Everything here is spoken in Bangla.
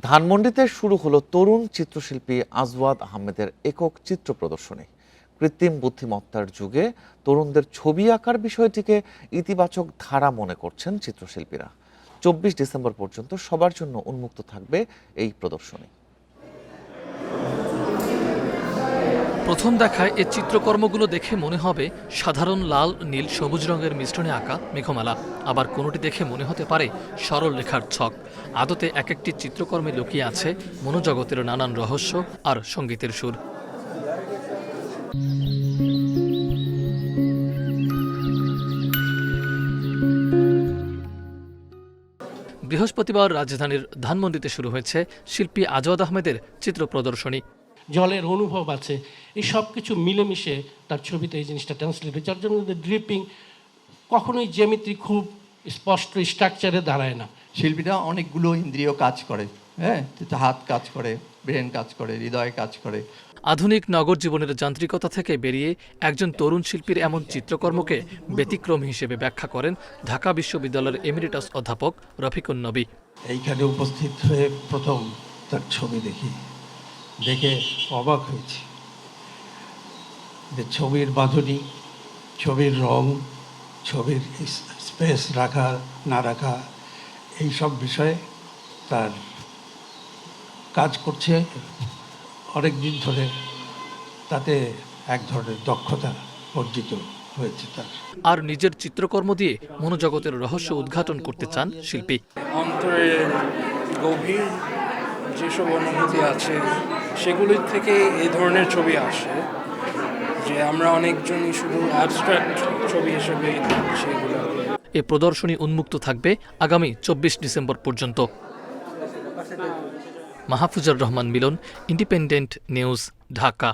ধানমন্ডিতে শুরু হলো তরুণ চিত্রশিল্পী আজওয়াদ আহমেদের একক চিত্র প্রদর্শনী। কৃত্রিম বুদ্ধিমত্তার যুগে তরুণদের ছবি আঁকার বিষয়টিকে ইতিবাচক ধারা মনে করছেন চিত্রশিল্পীরা। 24 ডিসেম্বর পর্যন্ত সবার জন্য উন্মুক্ত থাকবে এই প্রদর্শনী। প্রথম দেখায় এ চিত্রকর্মগুলো দেখে মনে হবে সাধারণ লাল নীল সবুজ রঙের মিশ্রণে আঁকা মেঘমালা, আবার কোনোটি দেখে মনে হতে পারে সরল রেখার ছক। আদতে এক একটি চিত্রকর্মে লুকিয়ে আছে মনোজগতের নানান রহস্য আর সঙ্গীতের সুর। বৃহস্পতিবার রাজধানীর ধানমন্ডিতে শুরু হয়েছে শিল্পী আজওয়াদ আহমেদের চিত্র প্রদর্শনী। জলের অনুভব আছে, এই সব কিছু মিলেমিশে তার ছবিতে এই জিনিসটা ট্রান্সলেট হয়েছে। যার জন্য ড্রিপিং কখনোই জ্যামিতি খুব স্পষ্ট স্ট্রাকচারে দাঁড়ায় না। শিল্পীরা অনেকগুলো ইন্দ্রিয় কাজ করে, হ্যাঁ, হাত কাজ করে, ব্রেন কাজ করে, হৃদয় কাজ করে। আধুনিক নগর জীবনের যান্ত্রিকতা থেকে বেরিয়ে একজন তরুণ শিল্পীর এমন চিত্রকর্মকে ব্যতিক্রম হিসেবে ব্যাখ্যা করেন ঢাকা বিশ্ববিদ্যালয়ের এমিরিটাস অধ্যাপক রফিকুন নবী। এইখানে উপস্থিত হয়ে প্রথম তার ছবি দেখে অবাক হয়েছি যে ছবির বাঁধনি, ছবির রং, ছবির স্পেস রাখা না রাখা, এই সব বিষয়ে তার কাজ করছে অনেক দিন ধরে, তাতে এক ধরনের দক্ষতা অর্জিত হয়েছে তার। আর নিজের চিত্রকর্ম দিয়ে মনোজগতের রহস্য উদ্ঘাটন করতে চান শিল্পী। অন্তরের গভীর যেসব অনুভূতি আছে সেগুলির থেকে এই ধরনের ছবি আসে, যে আমরা অনেকজনই শুধু অ্যাবস্ট্রাক্ট ছবি হিসেবে সেগুলো। এ প্রদর্শনী উন্মুক্ত থাকবে আগামী 24 ডিসেম্বর পর্যন্ত। মাহফুজুর রহমান মিলন, ইন্ডিপেন্ডেন্ট নিউজ, ঢাকা।